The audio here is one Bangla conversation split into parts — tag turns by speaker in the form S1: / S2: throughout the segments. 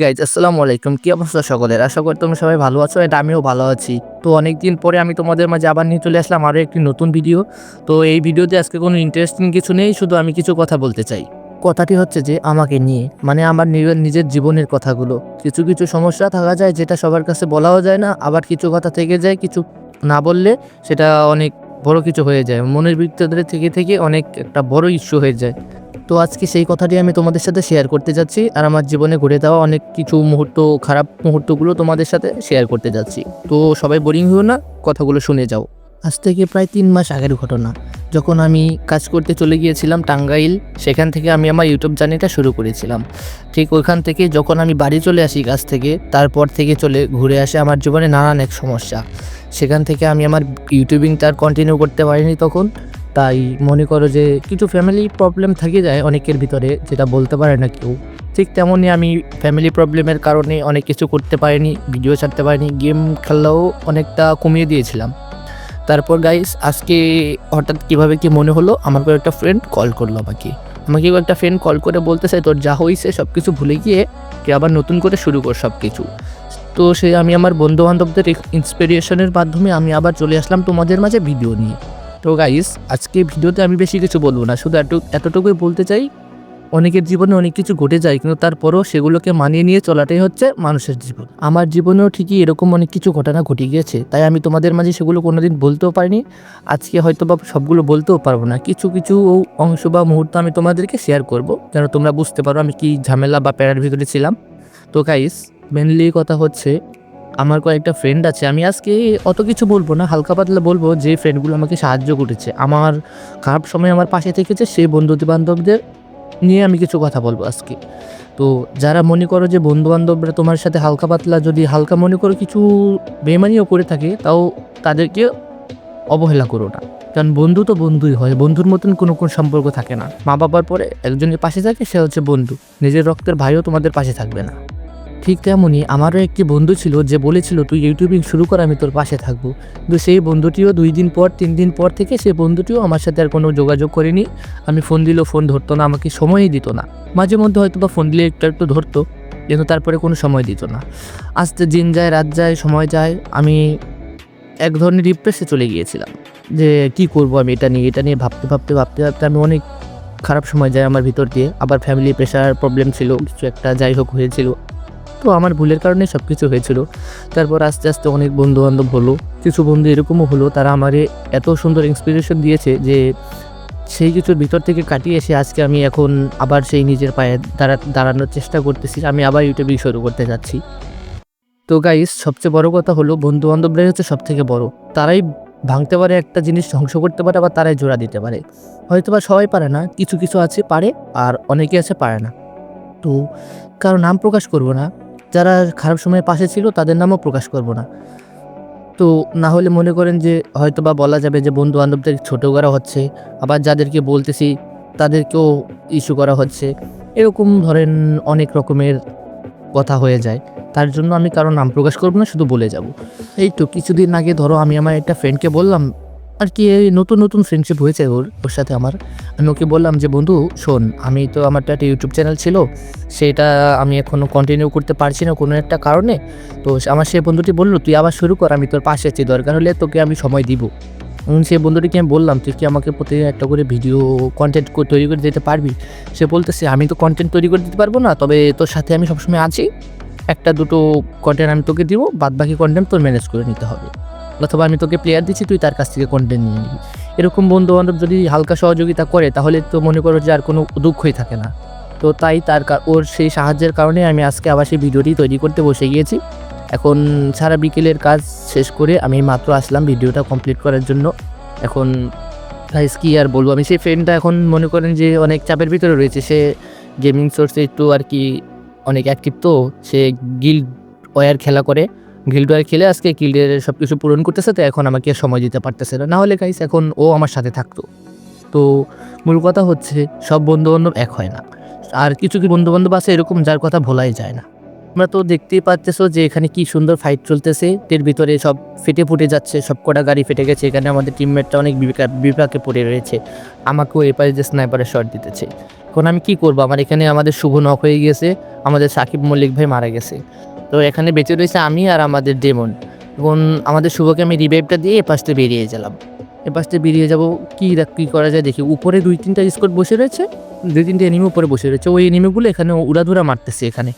S1: গাইজ আসসালামু আলাইকুম। কি অবস্থা সকলের? আশা করি তোমরা সবাই ভালো আছো। এটা আমিও ভালো আছি। তো অনেকদিন পরে আমি তোমাদের মাঝে আবার নিয়ে চলে আসলাম আরও একটি নতুন ভিডিও। তো এই ভিডিওতে আজকে কোনো ইন্টারেস্টিং কিছু নেই, শুধু আমি কিছু কথা বলতে চাই। কথাটি হচ্ছে যে আমাকে নিয়ে, মানে আমার নিজের জীবনের কথাগুলো। কিছু কিছু সমস্যা থাকা যায় যেটা সবার কাছে বলাও যায় না, আবার কিছু কথা থেকে যায়, কিছু না বললে সেটা অনেক বড় কিছু হয়ে যায়। মনের ভিতরে থেকে অনেক একটা বড় ইস্যু হয়ে যায়। তো আজকে সেই কথাটি আমি তোমাদের সাথে শেয়ার করতে যাচ্ছি, আর আমার জীবনে ঘটে যাওয়া অনেক কিছু মুহূর্ত, খারাপ মুহূর্তগুলো তোমাদের সাথে শেয়ার করতে যাচ্ছি। তো সবাই বোরিং হও না, কথাগুলো শুনে যাও। আজ থেকে প্রায় 3 মাস আগের ঘটনা, যখন আমি কাজ করতে চলে গিয়েছিলাম টাঙ্গাইল। সেখান থেকে আমি আমার ইউটিউব জার্নিটা শুরু করেছিলাম। ঠিক ওইখান থেকে যখন আমি বাড়ি চলে আসি কাজ থেকে, তারপর থেকে চলে ঘুরে আসে আমার জীবনে নানান এক সমস্যা। সেখান থেকে আমি আমার ইউটিউবিংটা আর কন্টিনিউ করতে পারিনি তখন। তাই মনে করো যে কিছু ফ্যামিলি প্রবলেম থেকে যায় অনেকের ভিতরে, যেটা বলতে পারে না কেউ। ঠিক তেমনই আমি ফ্যামিলি প্রবলেমের কারণে অনেক কিছু করতে পারিনি, ভিডিও ছাড়তে পারিনি, গেম খেলাও অনেকটা কমিয়ে দিয়েছিলাম। তারপর গাইস আজকে হঠাৎ কীভাবে কি মনে হলো, আমার একটা ফ্রেন্ড কল করলো আমাকে একটা ফ্রেন্ড কল করে বলতেছে তোর যা হয়েছে সব কিছু ভুলে গিয়ে তুই আবার নতুন করে শুরু কর সব কিছু। তো আমি আমার বন্ধুবান্ধবদের ইন্সপিরেশনের মাধ্যমে আমি আবার চলে আসলাম তোমাদের মাঝে ভিডিও নিয়ে। তো গাইস আজকে ভিডিওতে আমি বেশি কিছু বলবো না, শুধু এতটুকুই বলতে চাই, অনেকের জীবনে অনেক কিছু ঘটে যায়, কিন্তু তারপরও সেগুলোকে মানিয়ে নিয়ে চলাটাই হচ্ছে মানুষের জীবন। আমার জীবনেও ঠিকই এরকম অনেক কিছু ঘটনা ঘটে গিয়েছে, তাই আমি তোমাদের মাঝে সেগুলো কোনোদিন বলতেও পারিনি। আজকে হয়তো বা সবগুলো বলতেও পারবো না, কিছু কিছু অংশ বা মুহূর্ত আমি তোমাদেরকে শেয়ার করব, যেন তোমরা বুঝতে পারো আমি কি ঝামেলা বা প্যারার ভিতরে ছিলাম। তো গাইস মেনলি কথা হচ্ছে, আমার কয়েকটা ফ্রেন্ড আছে, আমি আজকে অত কিছু বলবো না, হালকা পাতলা বলবো যে ফ্রেন্ডগুলো আমাকে সাহায্য করেছে, আমার খারাপ সময় আমার পাশে থেকেছে, সেই বন্ধুবান্ধবদের নিয়ে আমি কিছু কথা বলবো আজকে। তো যারা মনে করো যে বন্ধুবান্ধবরা তোমার সাথে হালকা পাতলা, যদি হালকা মনে করো কিছু বেমানিও করে থাকে, তাও তাদেরকে অবহেলা করো না, কারণ বন্ধু তো বন্ধুই হয়, বন্ধুর মতন কোনো সম্পর্ক থাকে না। মা বাবার পরে একজনের পাশে থাকে, সে হচ্ছে বন্ধু। নিজের রক্তের ভাইও তোমাদের পাশে থাকবে না। ঠিক তেমনই আমারও একটি বন্ধু ছিল যে বলেছিল তুই ইউটিউবিং শুরু কর, আমি তোর পাশে থাকবো। কিন্তু সেই বন্ধুটিও 2 দিন পর 3 দিন পর থেকে সেই বন্ধুটিও আমার সাথে আর কোনো যোগাযোগ করেনি। আমি ফোন দিলেও ফোন ধরতো না, আমাকে সময়ই দিত না। মাঝে মধ্যে হয়তো বা ফোন দিলে একটু ধরতো, কিন্তু তারপরে কোনো সময় দিত না। আস্তে দিন যায়, রাত যায়, সময় যায়, আমি এক ধরনের ডিপ্রেসে চলে গিয়েছিলাম যে কি করব আমি এটা নিয়ে ভাবতে আমি অনেক খারাপ সময় যায় আমার ভিতর দিয়ে। আবার ফ্যামিলি প্রেশার প্রবলেম ছিল, কিছু একটা যাই হোক হয়েছিল। তো আমার ভুলের কারণে সব কিছু হয়েছিল। তারপর আস্তে আস্তে অনেক বন্ধুবান্ধব হলো, কিছু বন্ধু এরকমও হলো, তারা আমারে এত সুন্দর ইন্সপিরেশন দিয়েছে যে সেই কিছুর ভিতর থেকে কাটিয়ে এসে আজকে আমি এখন আবার সেই নিজের পায়ে দাঁড়ানোর চেষ্টা করতেছি, আমি আবার ইউটিউবিং শুরু করতে যাচ্ছি। তো গাইস সবচেয়ে বড় কথা হলো, বন্ধুবান্ধবরাই হচ্ছে সব থেকে বড়। তারাই ভাঙতে পারে একটা জিনিস, ধ্বংস করতে পারে, আবার তারাই জোড়া দিতে পারে। হয়তোবা সবাই পারে না, কিছু কিছু আছে পারে, আর অনেকে আছে পারে না। তো কারো নাম প্রকাশ করব না, যারা খারাপ সময়ে পাশে ছিল তাদের নামও প্রকাশ করব না। তো না হলে মনে করেন যে হয়তোবা বলা যাবে যে বন্ধু-বান্ধবদের ছোট করা হচ্ছে, আবার যাদেরকে বলতেছি তাদেরকেও ইস্যু করা হচ্ছে। এরকম ধরেন অনেক রকমের কথা হয়ে যায়। তার জন্য আমি কারো নাম প্রকাশ করব না, শুধু বলে যাব। এই তো কিছুদিন আগে ধরো আমি আমার একটা ফ্রেন্ডকে বললাম, আর কি এই নতুন ফ্রেন্ডশিপ হয়েছে ওর সাথে আমার। আমি ওকে বললাম যে বন্ধু শোন, আমি তো আমার তো একটা ইউটিউব চ্যানেল ছিল, সেটা আমি এখনও কন্টিনিউ করতে পারছি না কোনো একটা কারণে। তো আমার সেই বন্ধুটি বলল তুই আবার শুরু কর, আমি তোর পাশে আছি, দরকার হলে তোকে আমি সময় দিব। সেই বন্ধুটিকে আমি বললাম তুই কি আমাকে প্রতিদিন একটা করে ভিডিও কন্টেন্ট তৈরি করে দিতে পারবি? সে বলতেছে আমি তো কন্টেন্ট তৈরি করে দিতে পারবো না, তবে তোর সাথে আমি সবসময় আছি, 1-2 কন্টেন্ট আমি তোকে দিব, বাদবাকি কন্টেন্ট তোর ম্যানেজ করে নিতে হবে, অথবা আমি তোকে প্লেয়ার দিচ্ছি, তুই তার কাছ থেকে কন্টেন্ট নিয়ে নিবি। এরকম বন্ধুবান্ধব যদি হালকা সহযোগিতা করে তাহলে তো মনে করো যে আর কোনো দুঃখই থাকে না। তো তাই ওর সেই সাহায্যের কারণে আমি আজকে আবার সেই ভিডিওটি তৈরি করতে বসে গিয়েছি। এখন সারা বিকেলের কাজ শেষ করে আমি মাত্র আসলাম ভিডিওটা কমপ্লিট করার জন্য। এখন গাইস কি আর বলবো, আমি সেই ফ্রেন্ডটা এখন মনে করেন যে অনেক চাপের ভিতরে রয়েছে। সে গেমিং সোর্সে একটু আর কি অনেক অ্যাক্টিভ, তো সে গিল্ড ওয়্যার খেলা করে, গিল্ড ওয়্যার খেলে আজকে গিল্ডের সব কিছু পূরণ করতেছে, তো এখন আমাকে সময় দিতে পারতেছে না। নাহলে গাইস এখন ও আমার সাথে থাকতো। তো মূল কথা হচ্ছে সব বন্ধুবান্ধব এক হয় না, আর কিছু বন্ধুবান্ধব আছে এরকম যার কথা ভোলাই যায় না। তোমরা তো দেখতেই পাচ্তেছো যে এখানে কি সুন্দর ফাইট চলতেছে, এর ভিতরে সব ফেটে ফুটে যাচ্ছে, সব কটা গাড়ি ফেটে গেছে, এখানে আমাদের টিমমেটটা অনেক বিপাকে পড়ে রয়েছে, আমাকেও এপারে যে স্নাইপারের শট দিতেছে। এখন আমি কি করব, আমার এখানে আমাদের শুভ নক হয়ে গিয়েছে, আমাদের সাকিব মল্লিক ভাই মারা গেছে। তো এখানে বেঁচে রয়েছে আমি আর আমাদের ডেমন। এখন আমাদের শুভকে আমি রিভাইভটা দিয়ে এপাশে বেরিয়ে গেলাম। এপাশে বেরিয়ে যাব, কী করা যায় দেখি। উপরে 2-3টা স্কোয়াড বসে রয়েছে, 2-3টে এনিমি উপরে বসে রয়েছে। ওই এনিমিগুলো এখানে উড়াধুরা মারতেছে। এখানে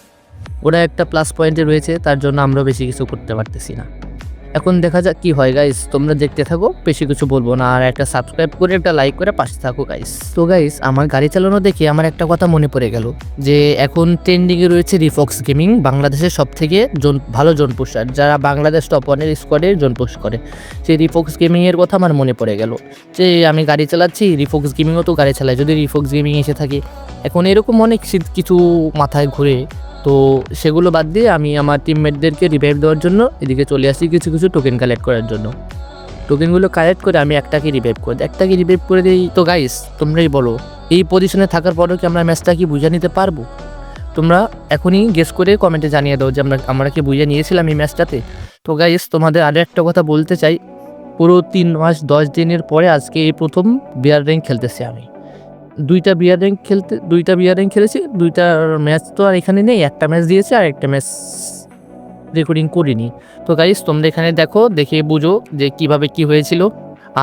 S1: ওরা একটা প্লাস পয়েন্টে রয়েছে, তার জন্য আমরা বেশি কিছু করতে পারতেছি না। এখন দেখা যাক কি হয় গাইস, তোমরা দেখতে থাকো, বেশি কিছু বলবো না। আর একটা সাবস্ক্রাইব করে একটা লাইক করে পাশে থাকো গাইস। তো গাইস, আমার গাড়ি চালানো দেখে আমার একটা কথা মনে পড়ে গেল, যে এখন ট্রেন্ডিংয়ে রয়েছে রিফক্স গেমিং, বাংলাদেশের সব থেকে ভালো জোন পুশার, যারা বাংলাদেশ টপ 1-এর স্কোয়াডে জোন পুশ করে। সেই রিফক্স গেমিংয়ের কথা আমার মনে পড়ে গেল, যে আমি গাড়ি চালাচ্ছি, রিফক্স গেমিংও তো গাড়ি চালায়, যদি রিফক্স গেমিং এসে থাকে। এখন এরকম অনেক কিছু মাথায় ঘুরে, তো সেগুলো বাদ দিয়ে আমি আমার টিমমেটদেরকে রিভাইভ দেওয়ার জন্য এদিকে চলে আসি কিছু টোকেন কালেক্ট করার জন্য। টোকেনগুলো কালেক্ট করে আমি একটাকে রিভাইভ করে দিই। তো গাইস, তোমরাই বলো, এই পজিশনে থাকার পরেও কি আমরা ম্যাচটা কি বুঝে নিতে পারবো? তোমরা এখনই গেস করে কমেন্টে জানিয়ে দাও যে আমরা কি বুঝে নিয়েছিলাম এই ম্যাচটাতে। তো গাইস, তোমাদের আরও একটা কথা বলতে চাই, পুরো 3 মাস 10 দিনের পরে আজকে এই প্রথম বিয়ার র্যাঙ্ক খেলতেছি আমি। 2টা বিয়ার র্যাঙ্ক খেলেছি। 2টার ম্যাচ তো আর এখানে নেই, একটা ম্যাচ দিয়েছে আর একটা ম্যাচ রেকর্ডিং করিনি। তো গাইস, তোমরা এখানে দেখো, দেখে বুঝো যে কিভাবে কি হয়েছিল।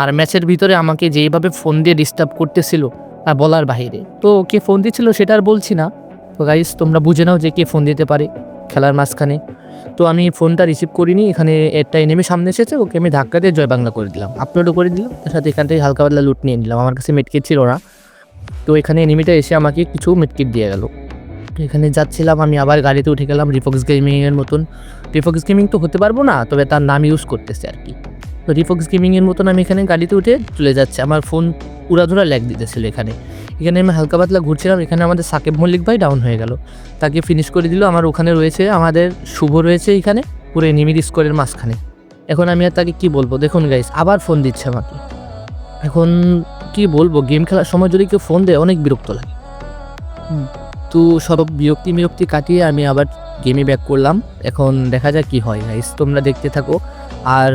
S1: আর ম্যাচের ভিতরে আমাকে যেইভাবে ফোন দিয়ে ডিস্টার্ব করতেছিল আর বলার বাইরে, তো কে ফোন দিচ্ছিল সেটা আর বলছি না। তো গাইস, তোমরা বুঝে নাও যে কে ফোন দিতে পারে খেলার মাঝখানে। তো আমি ফোনটা রিসিভ করিনি, এখানে একটা এনিমি সামনে এসেছে, ওকে আমি ধাক্কা দিয়ে জয় বাংলা করে দিলাম, আপলোডও করে দিলাম, তার সাথে এখান থেকে হালকা পাতলা লুট নিয়ে নিলাম। আমার কাছে মেডকিট ছিল না, তো এখানে এনিমিটা এসে আমাকে কিছু মেডকিট দিয়ে গেল। তো এখানে যাচ্ছিলাম, আমি আবার গাড়িতে উঠে গেলাম রিফক্স গেমিংয়ের মতন। রিফক্স গেমিং তো হতে পারবো না, তবে তার নাম ইউজ করতেছে আর কি। তো রিফক্স গেমিংয়ের মতন আমি এখানে গাড়িতে উঠে চলে যাচ্ছে, আমার ফোন উড়াধুরা ল্যাগ দিতেছিল। এখানে আমি হালকা পাতলা ঘুরছিলাম, এখানে আমাদের সাকিব মল্লিক ভাই ডাউন হয়ে গেল, তাকে ফিনিশ করে দিল। আমার ওখানে রয়েছে আমাদের শুভ রয়েছে এখানে পুরো এনিমির স্কোরের মাঝখানে। এখন আমি আর তাকে কী বলবো, দেখুন গাইস, আবার ফোন দিচ্ছে আমাকে। এখন কি বলবো, গেম খেলার সময় যদি কেউ ফোন দেয় অনেক বিরক্ত লাগে। তো সব বিরক্তি কাটিয়ে আমি আবার গেমে ব্যাক করলাম। এখন দেখা যাক কি হয় গাইস, তোমরা দেখতে থাকো। আর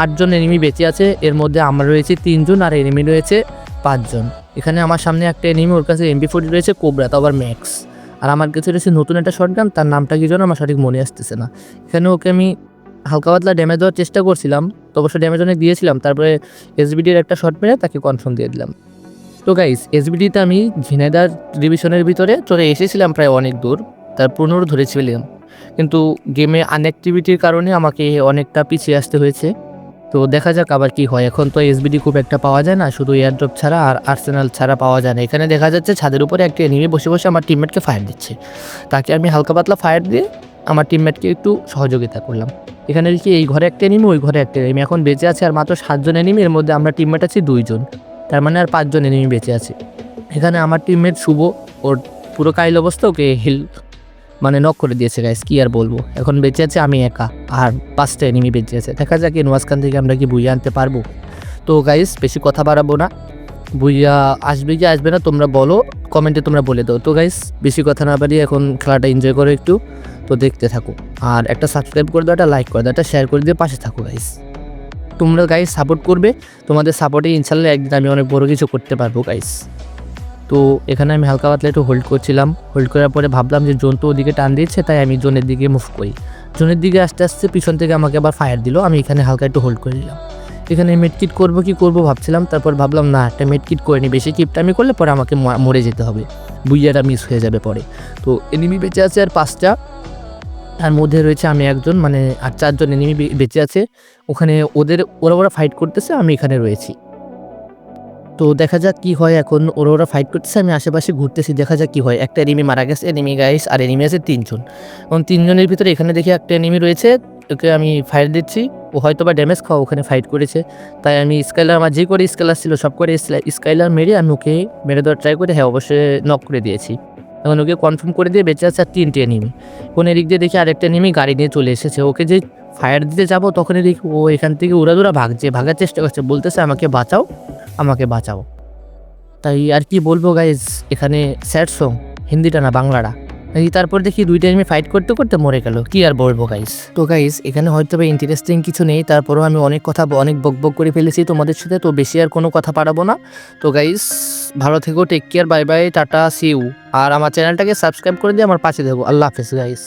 S1: 8জন এনিমি বেঁচে আছে, এর মধ্যে আমরা রয়েছে 3 জন আর এনিমি রয়েছে 5 জন। এখানে আমার সামনে একটা এনিমি, ওর কাছে MP40 রয়েছে, কোবরা, তো আবার ম্যাক্স। আর আমার কাছে রয়েছে নতুন একটা শটগান, তার নামটা কি যেন আমার সঠিক মনে আসতেছে না। এখানে ওকে আমি হালকা পাতলা ড্যামেজ দেওয়ার চেষ্টা করছিলাম, তো অবশ্য ড্যামেজ অনেক দিয়েছিলাম। তারপরে SBDর একটা শট মেরে তাকে কনফার্ম দিয়ে দিলাম। তো গাইস, SBDতে আমি ঝিনাইদহ ডিভিশনের ভিতরে চলে এসেছিলাম প্রায় অনেক দূর, তার 15 ধরেছিলাম, কিন্তু গেমে আনঅ্যাক্টিভিটির কারণে আমাকে অনেকটা পিছিয়ে আসতে হয়েছে। তো দেখা যাক আবার কি হয়। এখন তো SBD খুব একটা পাওয়া যায় না, শুধু এয়ারড্রপ ছাড়া আর আর্সেনাল ছাড়া পাওয়া যায় না। এখানে দেখা যাচ্ছে ছাদের উপরে একটা এনিমি বসে আমার টিমমেটকে ফায়ার দিচ্ছে, তাকে আমি হালকা পাতলা ফায়ার দিয়ে আমার টিমমেটকে একটু সহযোগিতা করলাম। এখানে দেখি এই ঘরে একটা এনিমি, ওই ঘরে একটা এনিমি, এখন বেঁচে আছে আর মাত্র 7 জন এনিমি, এর মধ্যে আমরা টিমমেট আছি 2 জন, তার মানে আর 5 জন এনিমি বেঁচে আছে। এখানে আমার টিমমেট শুভ, ওর পুরো কাইল অবস্থা, ওকে নক করে দিয়েছে গাইস, কি আর বলবো। এখন বেঁচে আছে আমি একা, আর 5টা এনিমি বেঁচে আছে। দেখা যাক এই মাঝখান থেকে আমরা কি বুঝে আনতে পারবো। তো গাইস, বেশি কথা বাড়াবো না, বুঝিয়া আসবে কি আসবে না তোমরা বলো, কমেন্টে তোমরা বলে দাও। তো গাইস, বেশি কথা না বাড়িয়ে এখন খেলাটা এনজয় করো একটু, তো দেখতে থাকো। আর একটা সাবস্ক্রাইব করে দাও, একটা লাইক করে দাও, একটা শেয়ার করে দিয়ে পাশে থাকো গাইস। তোমরা গাইস সাপোর্ট করবে, তোমাদের সাপোর্টে ইনশাল্লাহ একদিন আমি অনেক বড় কিছু করতে পারবো গাইস। তো এখানে আমি হালকা পাতলা একটু হোল্ড করছিলাম, হোল্ড করার পরে ভাবলাম যে জোন তো ওদিকে টান দিচ্ছে, তাই আমি জোনের দিকে মুভ করি। জোনের দিকে আস্তে আস্তে পিছন থেকে আমাকে আবার ফায়ার দিল, আমি এখানে হালকা একটু হোল্ড করে দিলাম। এখানে মেডকিট করবো কি করবো ভাবছিলাম, তারপর ভাবলাম না, একটা মেডকিট করে নি, বেশি কিপটা আমি করলে পরে আমাকে মরে যেতে হবে, বুইয়াটা মিস হয়ে যাবে পরে। তো এনিমি বেঁচে আছে আর 5টা, তার মধ্যে রয়েছে আমি একজন, আর 4 জন এনিমি বেঁচে আছে। ওখানে ওরা ফাইট করতেছে, আমি এখানে রয়েছি। তো দেখা যাক কি হয়। এখন ওরা ফাইট করতেছে, আমি আশেপাশে ঘুরতেছি, দেখা যাক কি হয়। একটা এনিমি মারা গেছে, এনিমি গাইস, আর এনিমি আছে 3 জন। এবং 3 জনের ভিতরে এখানে দেখি একটা এনিমি রয়েছে, ওকে আমি ফায়ার দিচ্ছি, ও হয়তো বা ড্যামেজ খাওয়া ওখানে ফাইট করেছে, তাই আমি স্কাইলার, আমার যে করে স্কেলার ছিল সব করে স্কাইলার মেরে আমি ওকে মেরে দেওয়ার ট্রাই করে, হ্যাঁ অবশ্যই নক করে দিয়েছি। এখন ওকে কনফার্ম করে দিয়ে বেঁচে আছে আর 3টে এনিমি। কোন এদিক দিয়ে দেখি আরেকটা এনিমি গাড়ি নিয়ে চলে এসেছে, ওকে যে ফায়ার দিতে যাবো তখনই দেখি ও এখান থেকে উড়াদুরা ভাগার চেষ্টা করছে, বলতেছে আমাকে বাঁচাও, আমাকে বাঁচাও। তাই আর কি বলবো গাইজ, এখানে স্যাড সং, হিন্দিটা না বাংলাটা, এই তারপর দেখি দুইটা এনিমি ফাইট করতে করতে মরে গেল, কি আর বলবো গাইস। তো গাইস এখানে হয়তো বা ইন্টারেস্টিং কিছু নেই, তারপরেও আমি অনেক কথা অনেক বকবক করে ফেলেছি তোমাদের সাথে, তো বেশি আর কোনো কথা পারাবো না। তো গাইস ভালো থেকো, take care, bye bye, tata, see you. আর আমার চ্যানেলটাকে সাবস্ক্রাইব করে দিয়ে আমার পাশে দেবো। আল্লাহ হাফেজ গাইস।